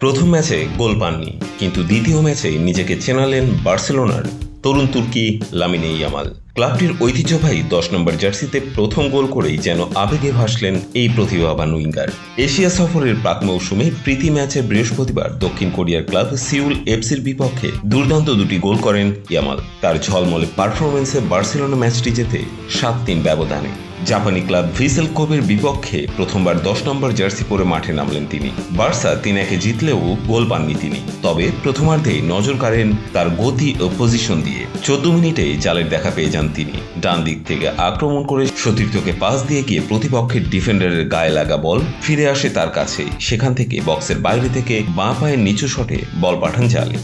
প্রথম ম্যাচে গোল পাননি, কিন্তু দ্বিতীয় ম্যাচে নিজেকে চেনালেন বার্সেলোনার তরুণ তুর্কি লামিনে ইয়ামাল। ক্লাবটির ঐতিহ্যবাহী 10 নম্বর জার্সিতে প্রথম গোল করেই যেন আবেগে ভাসলেন এই প্রতিভাবান উইঙ্গার। এশিয়া সফরের প্রাক মৌসুমে প্রীতি ম্যাচে বৃহস্পতিবার দক্ষিণ কোরিয়ার ক্লাব সিউল এফসির বিপক্ষে দুর্দান্ত দুটি গোল করেন ইয়ামাল। তার ঝলমলে পারফরমেন্সে বার্সেলোনা ম্যাচটি জেতে 7-3 ব্যবধানে। জাপানি ক্লাব ভিসেল কোবের বিপক্ষে প্রথমবার 10 নম্বর জার্সি পরে মাঠে নামলেন তিনি। বার্সা 3-1 জিতলেও গোল পাননি তিনি, তবে প্রথমার্ধেই নজর কাড়েন তার গতি ও পজিশন দিয়ে। 14 মিনিটেই জালের দেখা পেয়ে যান তিনি। ডান দিক থেকে আক্রমণ করে সতীর্থকে পাস দিয়ে গিয়ে প্রতিপক্ষের ডিফেন্ডারের গায়ে লাগা বল ফিরে আসে তার কাছে। সেখান থেকে বক্সের বাইরে থেকে বাঁ পায়ের নিচু শটে বল পাঠান জালে।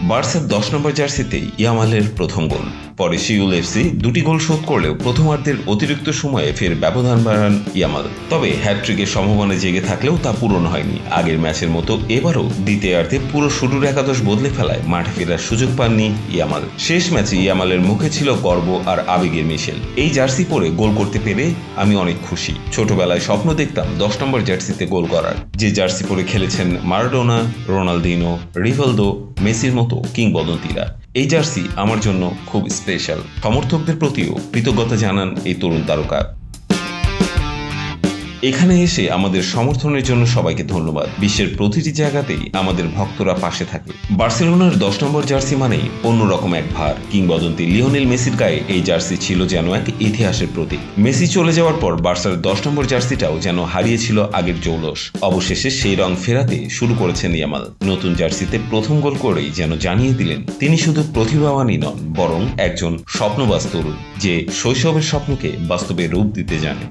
বার্সার 10 নম্বর জার্সিতে ইয়ামালের প্রথম গোল। পরে সিউল এফসি দুটি গোল শোধ করলেও প্রথমার্ধের অতিরিক্ত সময়ে ফের ব্যবধান বাড়ান ইয়ামাল। তবে হ্যাটট্রিকের সম্ভাবনা জেগে থাকলেও তা পূরণ হয়নি। আগের ম্যাচের মতো এবারও দ্বিতীয়ার্ধে পুরো শুরুর একাদশ বদলে ফেলায় মাঠে ফেরার সুযোগ পাননি ইয়ামাল। শেষ ম্যাচে ইয়ামালের মুখে ছিল গর্ব আর আবেগের মিশেল। এই জার্সি পরে গোল করতে পেরে আমি অনেক খুশি। ছোটবেলায় স্বপ্ন দেখতাম 10 নম্বর জার্সিতে গোল করার। যে জার্সি পরে খেলেছেন মারাডোনা, রোনালদিনো, রিভালদো, মেসির মতো কিংবদন্তিরা। এই জার্সি আমার জন্য খুব স্পেশাল। সমর্থকদের প্রতিও কৃতজ্ঞতা জানান এই তরুণ তারকা। এখানে এসে আমাদের সমর্থনের জন্য সবাইকে ধন্যবাদ। বিশ্বের প্রতিটি জায়গাতেই আমাদের ভক্তরা পাশে থাকে। বার্সেলোনার 10 নম্বর জার্সি মানেই অন্যরকম এক ভার। কিংবদন্তি লিওনেল মেসির গায়ে এই জার্সি ছিল যেন এক ইতিহাসের প্রতীক। মেসি চলে যাওয়ার পর বার্সার 10 নম্বর জার্সিটাও যেন হারিয়েছিল আগের জৌলস। অবশেষে সেই রং ফেরাতে শুরু করেছেন ইয়ামাল। নতুন জার্সিতে প্রথম গোল করেই যেন জানিয়ে দিলেন তিনি শুধু প্রতিভাবানই নন, বরং একজন স্বপ্নবাজ তরুণ যে শৈশবের স্বপ্নকে বাস্তবে রূপ দিতে জানে।